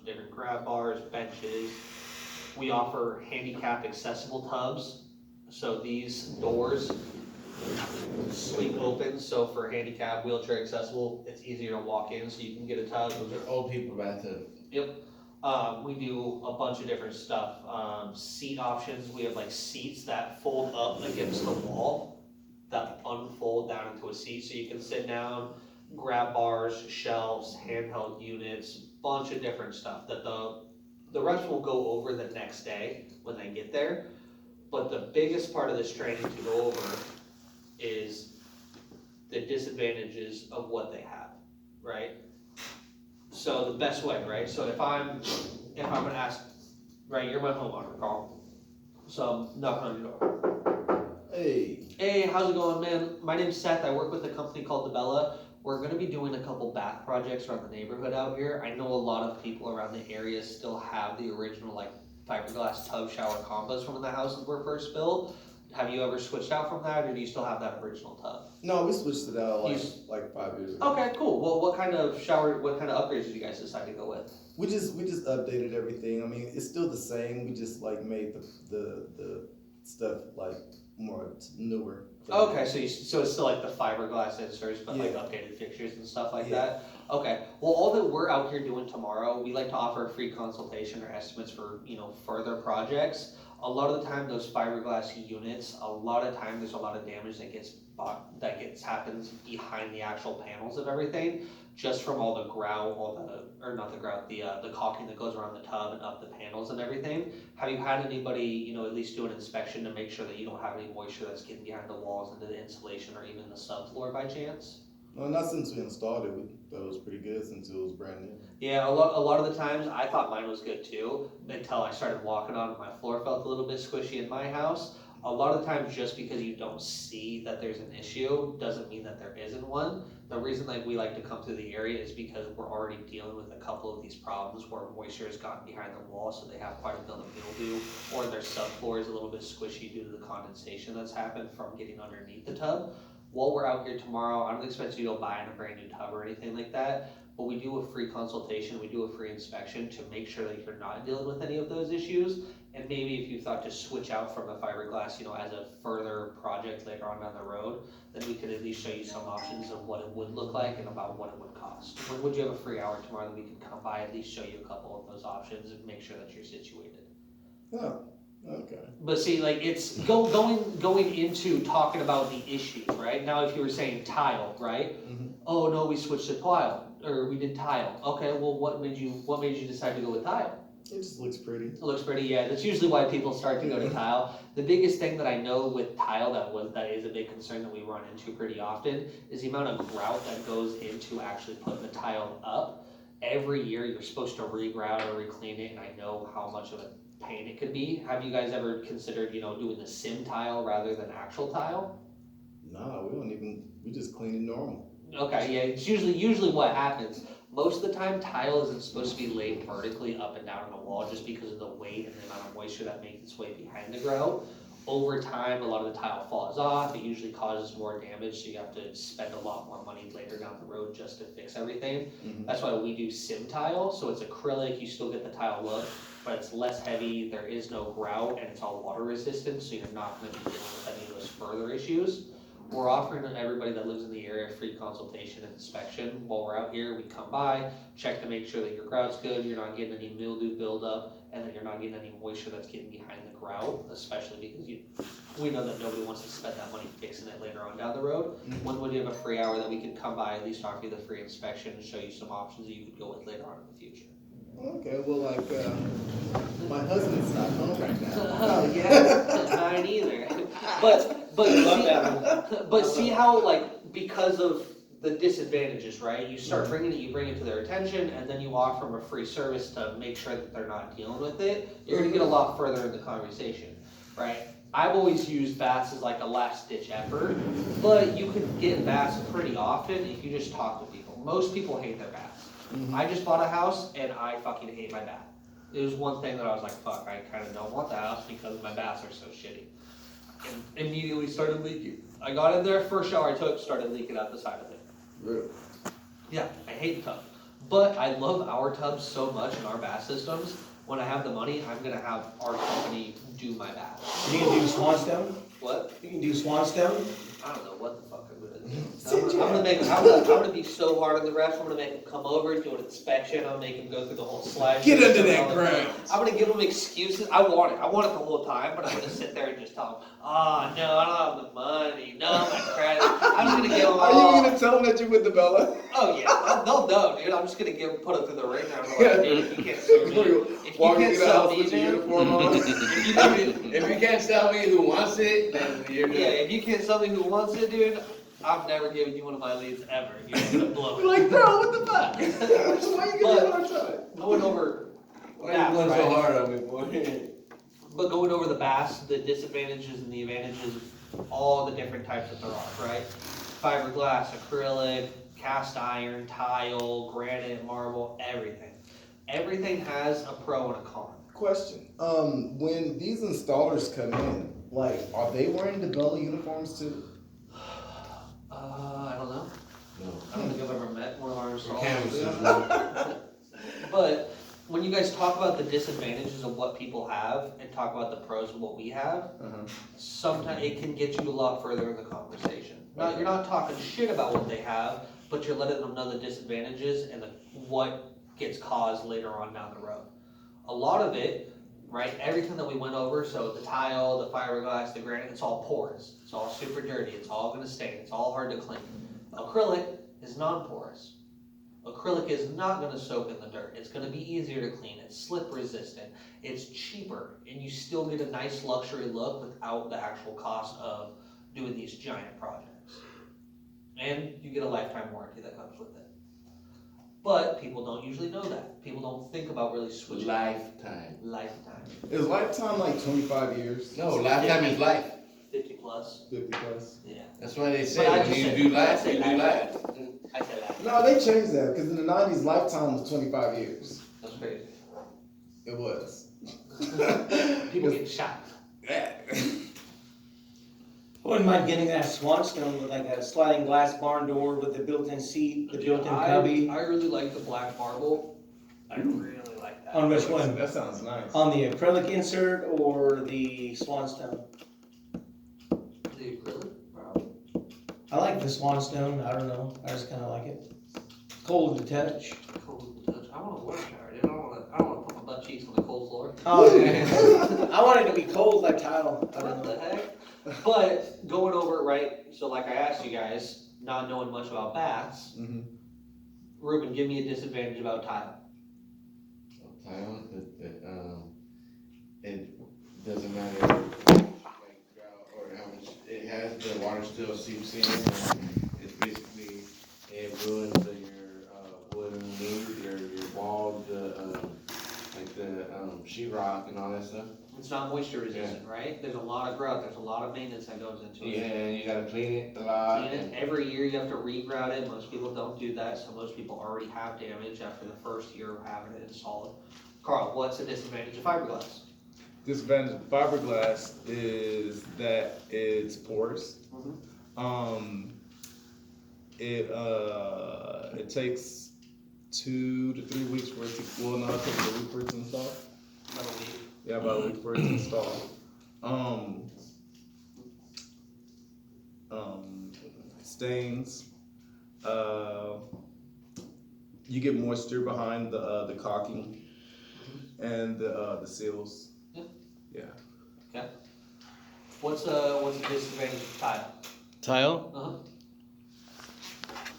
different grab bars, benches. We offer handicap accessible tubs. So these doors swing open, so for handicap, wheelchair accessible, it's easier to walk in, so you can get a tub. Those are old people bathtub. Yep. We do a bunch of different stuff. Seat options, we have like seats that fold up against the wall, that unfold down into a seat, so you can sit down, grab bars, shelves, handheld units, bunch of different stuff that the reps will go over the next day when they get there. But the biggest part of this training to go over is the disadvantages of what they have, right? So the best way, right? So if I'm gonna ask, right, you're my homeowner, Carl. So I'm knocking on your door. Hey, how's it going, man? My name's Seth. I work with a company called DeBella. We're gonna be doing a couple bath projects around the neighborhood out here. I know a lot of people around the area still have the original like fiberglass tub shower combos from when the houses were first built. Have you ever switched out from that, or do you still have that original tub? No, we switched it out like 5 years ago. Okay, cool. Well, what kind of upgrades did you guys decide to go with? We just updated everything. I mean, it's still the same. We just like made the stuff like more newer. Okay, so it's still like the fiberglass inserts, but like updated fixtures and stuff like that. Okay. Well, all that we're out here doing tomorrow, we like to offer a free consultation or estimates for further projects. A lot of the time, those fiberglass units, a lot of time there's a lot of damage that happens behind the actual panels of everything, just from all the grout, the caulking that goes around the tub and up the panels and everything. Have you had anybody, at least do an inspection to make sure that you don't have any moisture that's getting behind the walls into the insulation or even the subfloor by chance? No, not since we installed it. We thought it was pretty good since it was brand new. Yeah, a lot of the times I thought mine was good too, until I started walking on it. My floor felt a little bit squishy in my house. A lot of the times, just because you don't see that there's an issue doesn't mean that there isn't one. The reason we like to come to the area is because we're already dealing with a couple of these problems where moisture has gotten behind the wall, so they have quite a bit of mildew, or their subfloor is a little bit squishy due to the condensation that's happened from getting underneath the tub. While we're out here tomorrow, I don't expect you to go buy a brand new tub or anything like that, but we do a free consultation, we do a free inspection to make sure that you're not dealing with any of those issues. And maybe if you thought to switch out from the fiberglass, as a further project later on down the road, then we could at least show you some options of what it would look like and about what it would cost. When would you have a free hour tomorrow that we could come by, at least show you a couple of those options and make sure that you're situated? Oh, okay. But see, like, it's going into talking about the issues, right? Now, if you were saying tile, right? Mm-hmm. Oh no, we switched to tile, or we did tile. Okay, well, what made you decide to go with tile? It just looks pretty. It looks pretty, yeah. That's usually why people start to go to tile. The biggest thing that I know with tile that is a big concern that we run into pretty often is the amount of grout that goes into actually putting the tile up. Every year you're supposed to re-grout or re-clean it, and I know how much of a pain it could be. Have you guys ever considered, doing the sim tile rather than actual tile? No, we just clean it normal. Okay, yeah, it's usually what happens. Most of the time, tile isn't supposed to be laid vertically up and down on the wall just because of the weight and the amount of moisture that makes its way behind the grout. Over time, a lot of the tile falls off. It usually causes more damage, so you have to spend a lot more money later down the road just to fix everything. Mm-hmm. That's why we do sim tile, so it's acrylic, you still get the tile look, but it's less heavy, there is no grout, and it's all water resistant, so you're not going to be dealing with any of those further issues. We're offering to everybody that lives in the area free consultation and inspection. While we're out here, we come by, check to make sure that your grout's good, you're not getting any mildew buildup, and that you're not getting any moisture that's getting behind the grout, especially because we know that nobody wants to spend that money fixing it later on down the road. Mm-hmm. When would you have a free hour that we could come by, at least offer you the free inspection and show you some options that you could go with later on in the future? Okay, well, my husband's not home right now. Oh, yeah, mine either. But see how, because of the disadvantages, right? You start you bring it to their attention, and then you offer them a free service to make sure that they're not dealing with it. You're gonna get a lot further in the conversation, right? I've always used baths as like a last ditch effort, but you can get baths pretty often if you just talk to people. Most people hate their baths. Mm-hmm. I just bought a house and I fucking hate my bath. It was one thing that I was like, fuck, I kind of don't want the house because my baths are so shitty. And immediately started leaking. I got in there, first shower I took, started leaking out the side of it. Really? Yeah, I hate the tub. But I love our tubs so much and our bath systems. When I have the money, I'm gonna have our company do my bath. You can do Swanstone? What? You can do Swanstone? I don't know what the fuck I'm gonna do. I'm gonna be so hard on the refs. I'm gonna make them come over, do an inspection. I'll make them go through the whole slide. Get under that ground. I'm gonna give them excuses. I want it. I want it the whole time, but I'm gonna sit there and just tell them, oh no, I don't have the money. No, my credit. I'm just gonna give them Are all. you gonna tell them that you with the Bella? Oh yeah, they'll know, dude. I'm just gonna put it through the ringer. I'm like, dude, you can't sue me. If you Walking can't through the sell house me, with your man. uniform on. If you can't tell me who wants it, then you're Yeah, good. if you can't sell me who wants it, dude, I've never given you one of my leads ever. You're gonna blow it. Like, bro, what the fuck? Why you giving me a hard time? Going over Why are you going so hard on me, boy? But going over the bass, the disadvantages and the advantages of all the different types that there are, right? Fiberglass, acrylic, cast iron, tile, granite, marble, everything. Everything has a pro and a con. Question. When these installers come in, like, are they wearing the Bella uniforms too? I don't know. No. I don't think I've ever met one of our Canvases, installers. no. But when you guys talk about the disadvantages of what people have and talk about the pros of what we have, sometimes it can get you a lot further in the conversation. Now, you're not talking shit about what they have, but you're letting them know the disadvantages and what gets caused later on down the road. A lot of it, right, everything that we went over, so the tile, the fiberglass, the granite, it's all porous. It's all super dirty. It's all gonna stain. It's all hard to clean. Acrylic is non-porous. Acrylic is not gonna soak in the dirt. It's gonna be easier to clean. It's slip resistant. It's cheaper, and you still get a nice luxury look without the actual cost of doing these giant projects. And you get a lifetime warranty that comes with it. But people don't usually know that. People don't think about really switching. Lifetime. Lifetime. Is lifetime like 25 years? No, lifetime is life. 50 plus. 50 plus? Yeah. That's why they But say I when just you said- do I life, said you do life. life. I said that. No, they changed that because in the 90s, lifetime was 25 years. That's crazy. It was. People get shot. Yeah. I wouldn't mind getting that Swanstone with like a sliding glass barn door with the built-in seat, the built-in cubby. I really like the black marble. I really like that. On which one? That sounds nice. On the acrylic insert or the Swanstone? The acrylic? Wow. I like the Swanstone, I don't know, I just kinda like it. Cold to touch. Cold touch. I want to work shower, dude. I don't want to put my butt cheeks on the cold floor. Oh, yeah. I want it to be cold like tile. I don't What know. the heck? But going over it, right? So like I asked you guys, not knowing much about baths, Mhm. Ruben, give me a disadvantage about tile. Tile, it doesn't matter like drought or how much it has, the water still seeps in. It's basically, it ruins your wood underneath, your walls, like the sheetrock and all that stuff. It's not moisture resistant, right? There's a lot of growth. There's a lot of maintenance that goes into it. Yeah, you gotta clean it a lot. Clean it. Every year you have to regrout it. Most people don't do that, so most people already have damage after the first year of having it installed. Carl, what's the disadvantage of fiberglass? Disadvantage of fiberglass is that it's porous. Mhm. It takes 2 to 3 weeks for it to, well, no, it takes a week for it to install. Metal weed. Yeah, about a week for it to install. Stains. You get moisture behind the caulking and the seals. Okay. What's the disadvantage of tile? Tile?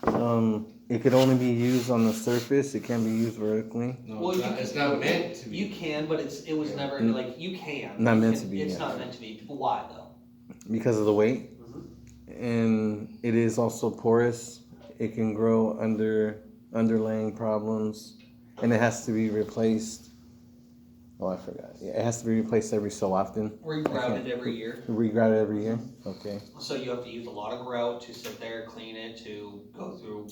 Uh-huh. It could only be used on the surface. It can't be used vertically. No, Well, it's not meant to be. You can, but it was never Mm. like you can. Not You meant can- to be, It's yeah. not meant to be. Why though? Because of the weight. And it is also porous. It can grow under underlaying problems. And it has to be replaced. Oh, I forgot. Yeah, it has to be replaced every so often. Regrouted every year. Regrout it every year. Okay. So you have to use a lot of grout to sit there, clean it, to go through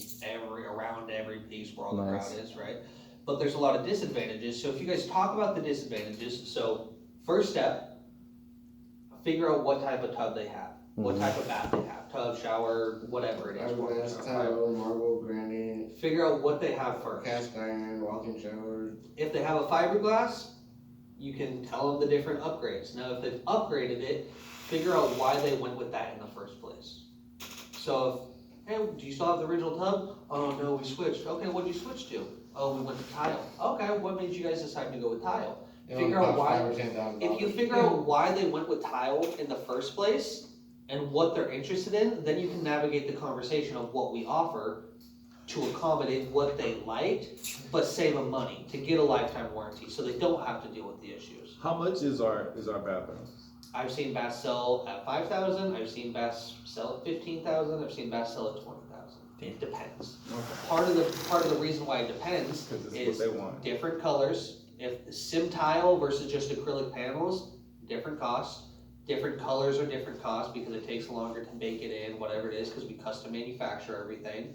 around every piece where all the Nice. grout is, right? But there's a lot of disadvantages. So if you guys talk about the disadvantages, so first step, figure out what type of tub they have. what type of bath they have, tub, shower, whatever it is. Fiberglass, tile, marble, granite, Figure out what they have first. cast iron, walk-in shower. If they have a fiberglass, you can tell them the different upgrades. Now, if they've upgraded it, figure out why they went with that in the first place. So, if, hey, do you still have the original tub? Oh no, we switched. Okay, what'd you switch to? Oh, we went to tile. Okay, what made you guys decide to go with tile? Figure out why. $5,000 or $10,000. If you figure out why they went with tile in the first place and what they're interested in, then you can navigate the conversation of what we offer to accommodate what they liked, but save them money to get a lifetime warranty, so they don't have to deal with the issues. How much is our bathroom? I've seen baths sell at 5,000. I've seen baths sell at 15,000. I've seen baths sell at 20,000. It depends. Part of the reason why it depends Because it's is what they want. different colors. If sim tile versus just acrylic panels, different costs. Different colors are different costs because it takes longer to bake it in, whatever it is, because we custom manufacture everything.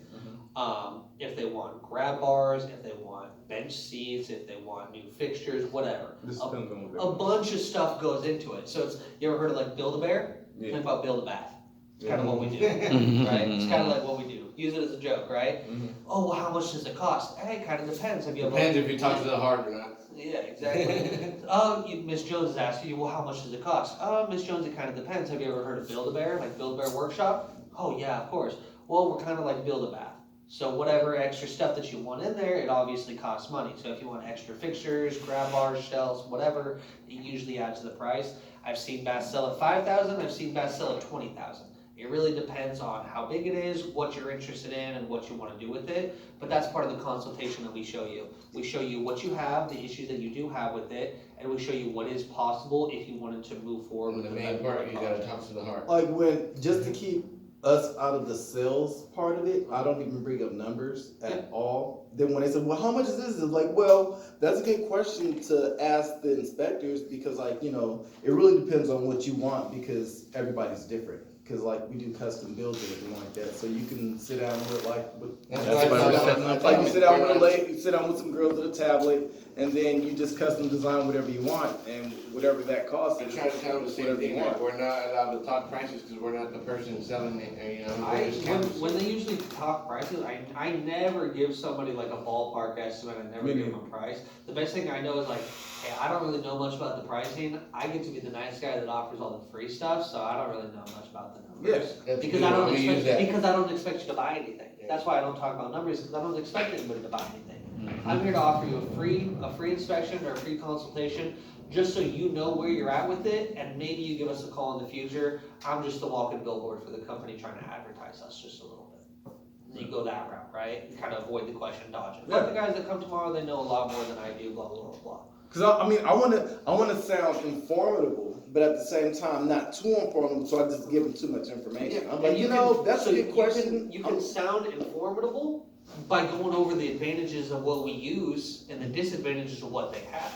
If they want grab bars, if they want bench seats, if they want new fixtures, whatever. This depends on what they A want. bunch of stuff goes into it. So it's, you ever heard of like Build-A-Bear? Yeah. Think about Build-A-Bath. It's kind of what we do, Mhm. right? It's kind of like what we do. Use it as a joke, right? Mhm. Oh, well, how much does it cost? Hey, it kind of depends. Have you ever? Depends if you talk to the heart or not. Yeah, exactly. Miss Jones is asking you, well, how much does it cost? Miss Jones, it kind of depends. Have you ever heard of Build-A-Bear, like Build-A-Bear Workshop? Oh, yeah, of course. Well, we're kind of like Build-A-Bath. So whatever extra stuff that you want in there, it obviously costs money. So if you want extra fixtures, grab bars, shelves, whatever, it usually adds to the price. I've seen baths sell at 5,000. I've seen baths sell at 20,000. It really depends on how big it is, what you're interested in, and what you want to do with it. But that's part of the consultation that we show you. We show you what you have, the issues that you do have with it, and we show you what is possible if you wanted to move forward And with the the main February part, you project. gotta talk to the heart. Like just to keep us out of the sales part of it, I don't even bring up numbers at all. Then when they say, well, how much is this? It's like, well, that's a good question to ask the inspectors because like, you know, it really depends on what you want because everybody's different. Cause like we do custom builds and everything like that, so you can sit down with That's That's why why it's we're not- like you sit down with a lady, you sit down with some girls at a tablet, and then you just custom design whatever you want, and whatever that costs I is try to tell them the same whatever you thing, like, want. we're not allowed to talk prices because we're not the person selling it, and, you know, we're just When they usually talk prices, I never give somebody like a ballpark estimate, I never Me give them a price. The best thing I know is like, hey, I don't really know much about the pricing, I get to be the nice guy that offers all the free stuff, so I don't really know much about the numbers. That's Because good. I don't I'm gonna use expect, that. because I don't expect you to buy anything. Yeah. That's why I don't talk about numbers, because I don't expect anybody to buy anything. I'm here to offer you a free inspection or a free consultation, just so you know where you're at with it, and maybe you give us a call in the future. I'm just the walking billboard for the company trying to advertise us just a little bit. And you go that route, right? And kind of avoid the question dodging. But the guys that come tomorrow, they know a lot more than I do, blah, blah, blah, blah. Cause I mean, I wanna sound informative, but at the same time, not too informative, so I just give them too much information. I'm like, And you know, can- that's so a good question. You can sound informative by going over the advantages of what we use and the disadvantages of what they have.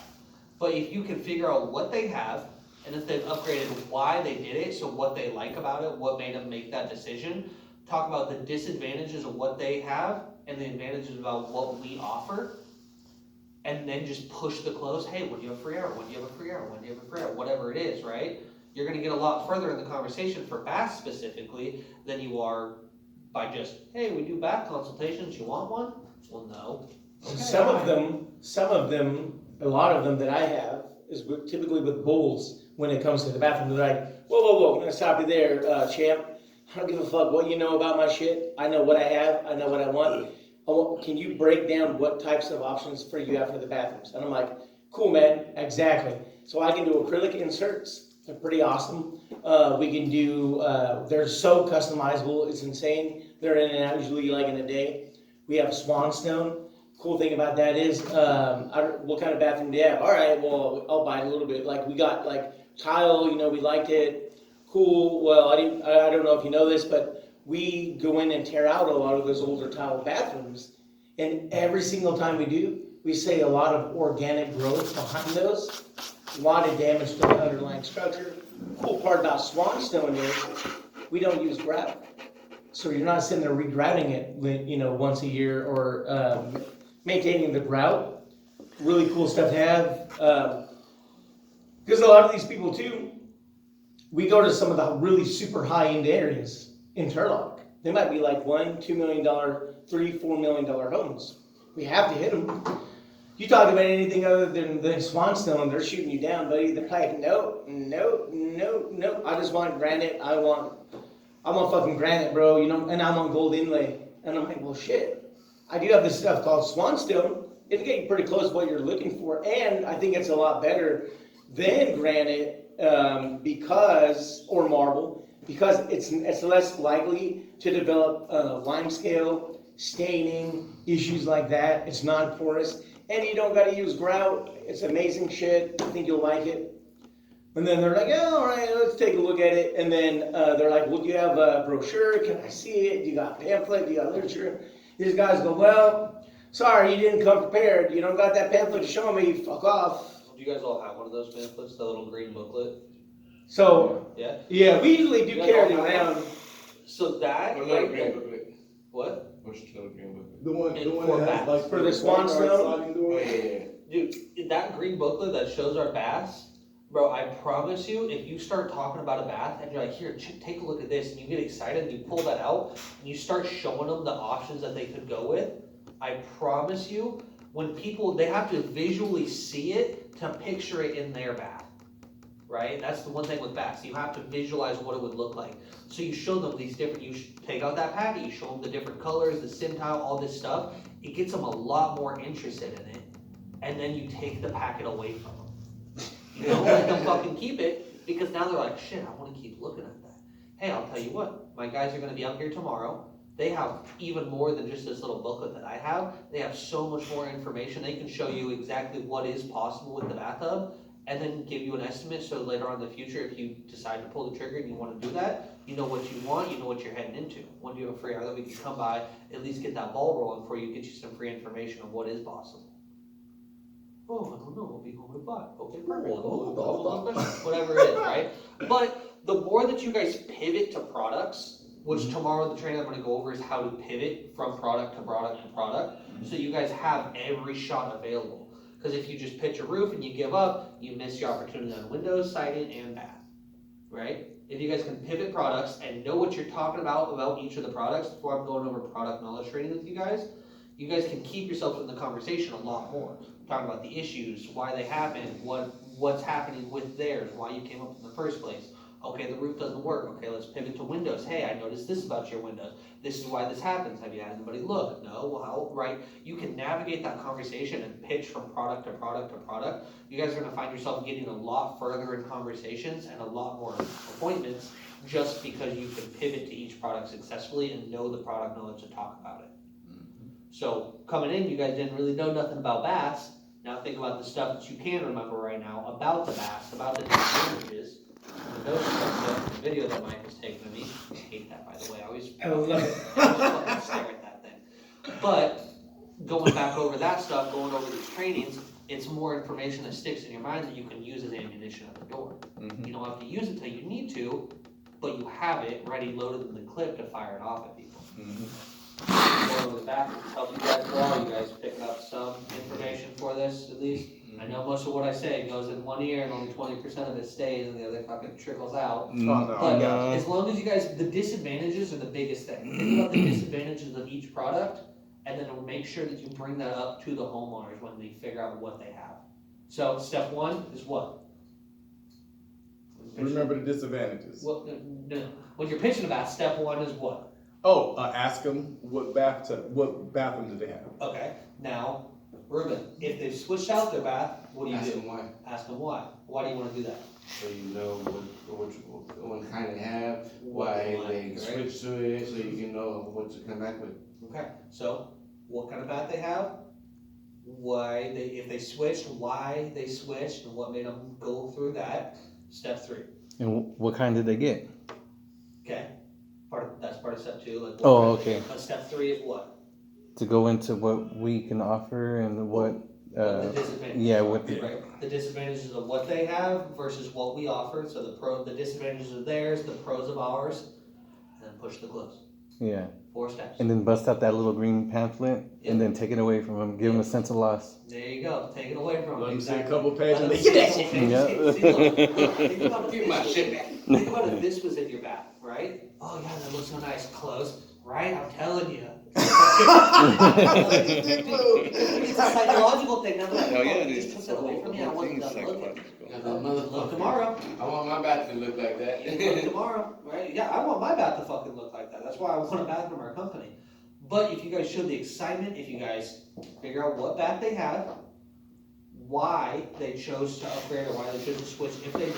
But if you can figure out what they have, and if they've upgraded, why they did it, so what they like about it, what made them make that decision, talk about the disadvantages of what they have and the advantages about what we offer, and then just push the close, hey, when do you have a free hour, when do you have a free hour, when do you have a free hour, whatever it is, right? You're gonna get a lot further in the conversation for baths specifically than you are by just, hey, we do bath consultations, you want one? Well, no. Okay, Some of fine. them, a lot of them that I have is typically with bowls when it comes to the bathroom. They're like, whoa, I'm gonna stop you there, champ. I don't give a fuck what you know about my shit. I know what I have, I know what I want. Can you break down what types of options for you have for the bathrooms? And I'm like, cool, man, exactly. So I can do acrylic inserts. They're pretty awesome. We can do, they're so customizable, it's insane. They're in and out usually like in a day. We have Swanstone. Cool thing about that is, what kind of bathroom do you have? All right, well, I'll buy a little bit. Like we got like tile, you know, we liked it. Cool. Well, I don't know if you know this, but we go in and tear out a lot of those older tile bathrooms, and every single time we do, we see a lot of organic growth behind those. A lot of damage to the underlying structure. Cool part about Swanstone is we don't use gravel. So you're not sitting there regrouting it, you know, once a year or maintaining the grout. Really cool stuff to have. Because a lot of these people too, we go to some of the really super high-end areas in Turlock. They might be like $1-2 million, $3-4 million homes. We have to hit them. You talk about anything other than Swanstone, they're shooting you down, buddy. They're like, no. I just want granite. I want fucking granite, bro. You know, and I want gold inlay. And I'm like, well, shit. I do have this stuff called Swanstone. It'll get you pretty close to what you're looking for, and I think it's a lot better than granite or marble because it's less likely to develop limescale, staining, issues like that. It's non-porous. And you don't got to use grout. It's amazing shit. I think you'll like it. And then they're like, oh, all right, let's take a look at it. And then they're like, well, do you have a brochure? Can I see it? Do you got a pamphlet? Do you got literature? These guys go, well, sorry, you didn't come prepared. You don't got that pamphlet to show me. Fuck off. Do you guys all have one of those pamphlets, the little green booklet? So, Yeah? yeah, we usually do You guys carry it all have around. So that What right little green there, booklet? what? What's the little green booklet? The one For that has bats. like For the Swanstone? sliding Oh, door. yeah. Dude, that green booklet that shows our baths, bro, I promise you, if you start talking about a bath and you're like, here, take a look at this, and you get excited and you pull that out and you start showing them the options that they could go with, I promise you, when people, they have to visually see it to picture it in their bath, right? That's the one thing with baths. You have to visualize what it would look like. So you show them these different, you take out that packet, you show them the different colors, the sim tile, all this stuff. It gets them a lot more interested in it. And then you take the packet away from them. You don't let them fucking keep it, because now they're like, shit, I wanna keep looking at that. Hey, I'll tell you what, my guys are gonna be out here tomorrow. They have even more than just this little booklet that I have. They have so much more information. They can show you exactly what is possible with the bathtub, and then give you an estimate, so later on in the future, if you decide to pull the trigger and you wanna do that, you know what you want, you know what you're heading into. When you have a free hour that we can come by, at least get that ball rolling for you, get you some free information on what is possible. Oh, I don't know, we'll be home at 5. Okay, perfect. Whatever it is, right? But the more that you guys pivot to products, which tomorrow the training I'm gonna go over is how to pivot from product to product to product, so you guys have every shot available. Because if you just pitch a roof and you give up, you miss your opportunity on windows, siding, and bath, right? If you guys can pivot products and know what you're talking about each of the products, before I'm going over product knowledge training with you guys can keep yourself in the conversation a lot more. Talking about the issues, why they happen, what's happening with theirs, why you came up in the first place. Okay, the roof doesn't work. Okay, let's pivot to windows. Hey, I noticed this about your windows. This is why this happens. Have you had anybody look? No? Well, how? Right? You can navigate that conversation and pitch from product to product to product. You guys are going to find yourself getting a lot further in conversations and a lot more appointments just because you can pivot to each product successfully and know the product knowledge to talk about it. So coming in, you guys didn't really know nothing about baths. Now think about the stuff that you can remember right now about the baths, about the disadvantages. Those stuff, the video that Mike was taking of me, I hate that, by the way. I love it. fucking stare at that thing. But going back over that stuff, going over these trainings, it's more information that sticks in your mind that you can use as ammunition at the door. You don't have to use it till you need to, but you have it ready, loaded in the clip to fire it off at people. Going over the back, help you guys well. You guys picking up some information for this at least. I know most of what I say goes in one ear and only 20% of it stays and the other fucking trickles out. But as long as you guys, the disadvantages are the biggest thing. Think about the disadvantages of each product, and then make sure that you bring that up to the homeowners when they figure out what they have. So step one is what? Remember the disadvantages. Well, no. When you're pitching a bath, step one is what? Oh, ask them what bathroom do they have? Okay, now, Ruben, if they've switched out their bath, what do you Ask do? them why. Ask them why. Why do you want to do that? So you know what kind they have, why What they right? switch to it, so you can know what to come back with. Okay, so what kind of bath they have, why they, if they switched, why they switched, and what made them go through that. Step 3. And what kind did they get? Okay, that's part of step 2. Like what Oh, kind of- okay. But step 3 is what? To go into what we can offer and what, What the disadvantages yeah, are, what the, right? The disadvantages of what they have versus what we offer. So the disadvantages of theirs, the pros of ours, and then push the close. yeah. 4 steps. And then bust out that little green pamphlet and then take it away from them, give them a sense of loss. There you go. Take it away from Let them. them see a couple pages. Let them They see get a that couple shit. pages. See, look, think about Give my shit back. think about if this was in your bath, right? Oh yeah, that looks so nice, close, right? I'm telling you. It's a psychological thing. I'm like, Oh, yeah, oh, it you is. just It's took a that away from me. I whole wasn't thing done is looking. psychological. Look tomorrow. I want my bath to look like that. You look tomorrow, right? Yeah, I want my bath to fucking look like that. That's why I want a bath from our company. But if you guys show the excitement, if you guys figure out what bath they have, why they chose to upgrade or why they chose to switch if they did,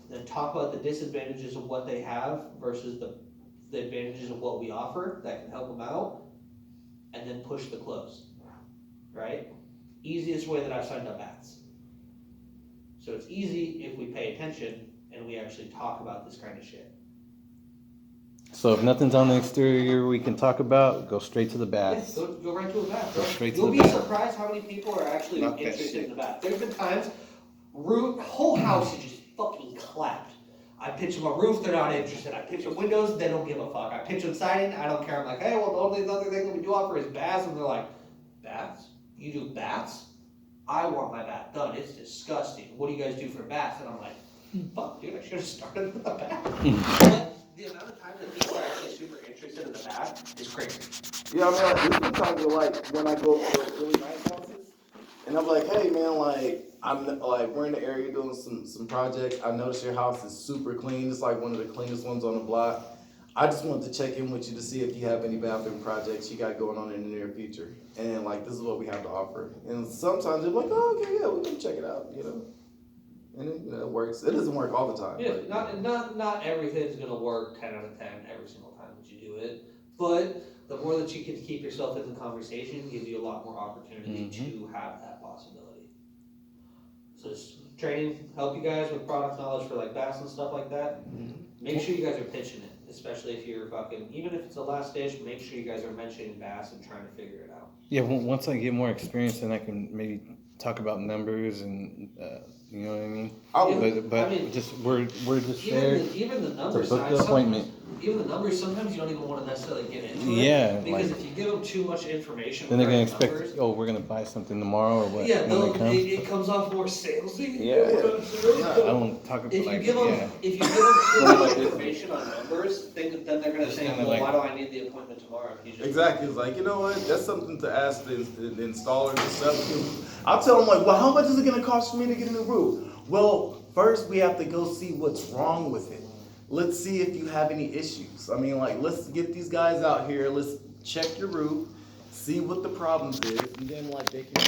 then talk about the disadvantages of what they have versus the advantages of what we offer that can help them out, and then push the close, right? Easiest way that I've signed up baths. So it's easy if we pay attention and we actually talk about this kind of shit. So if nothing's on the exterior we can talk about, go straight to the Yes, baths. go right to a bath, bro. Go straight to You'll the be bath. surprised how many people are actually Knock that interested shit. in the bath. There's been times, whole house is just fucking clapped. I pitch them a roof, they're not interested. I pitch them windows, they don't give a fuck. I pitch them siding, I don't care. I'm like, hey, well, the only other thing that we do offer is baths, and they're like, baths? You do baths? I want my bath done. It's disgusting. What do you guys do for baths? And I'm like, fuck, dude, I should have started with a bath. But the amount of time that people are actually super interested in the bath is crazy. Yeah, I mean, like, there's been times where, like, when I go to those really nice houses, and I'm like, hey, man, like, we're in the area doing some projects. I noticed your house is super clean. It's like one of the cleanest ones on the block. I just wanted to check in with you to see if you have any bathroom projects you got going on in the near future. And, like, this is what we have to offer. And sometimes they're like, oh, okay, yeah, we can check it out, you know. And it, you know, it works. It doesn't work all the time. Yeah, but, not everything's gonna work 10 out of 10 every single time that you do it, but the more that you can keep yourself in the conversation gives you a lot more opportunity to have that possibility. So this training help you guys with product knowledge for like baths and stuff like that. Make sure you guys are pitching it, especially if you're fucking, even if it's a last dish, make sure you guys are mentioning baths and trying to figure it out. Yeah, once I get more experience, then I can maybe talk about numbers and you know what I mean. I would, But I mean, just we're just there Even the to numbers book side, the appointment. even the numbers, sometimes you don't even wanna necessarily get into it. Yeah, Because like if you give them too much information. then they're gonna regarding expect, numbers, oh, we're gonna buy something tomorrow or what? yeah, when they come. it comes off more salesy. I don't talk about If you like give them, yeah. if you give them too much information on numbers, then they're gonna It's say, kinda well, like- why do I need the appointment tomorrow? If you just- Exactly. It's like, you know what? That's something to ask the installers and stuff. I'll tell them, like, well, how much is it going to cost for me to get a new roof? Well, first we have to go see what's wrong with it. Let's see if you have any issues. I mean, like, let's get these guys out here. Let's check your roof, see what the problems is, and then, like, they can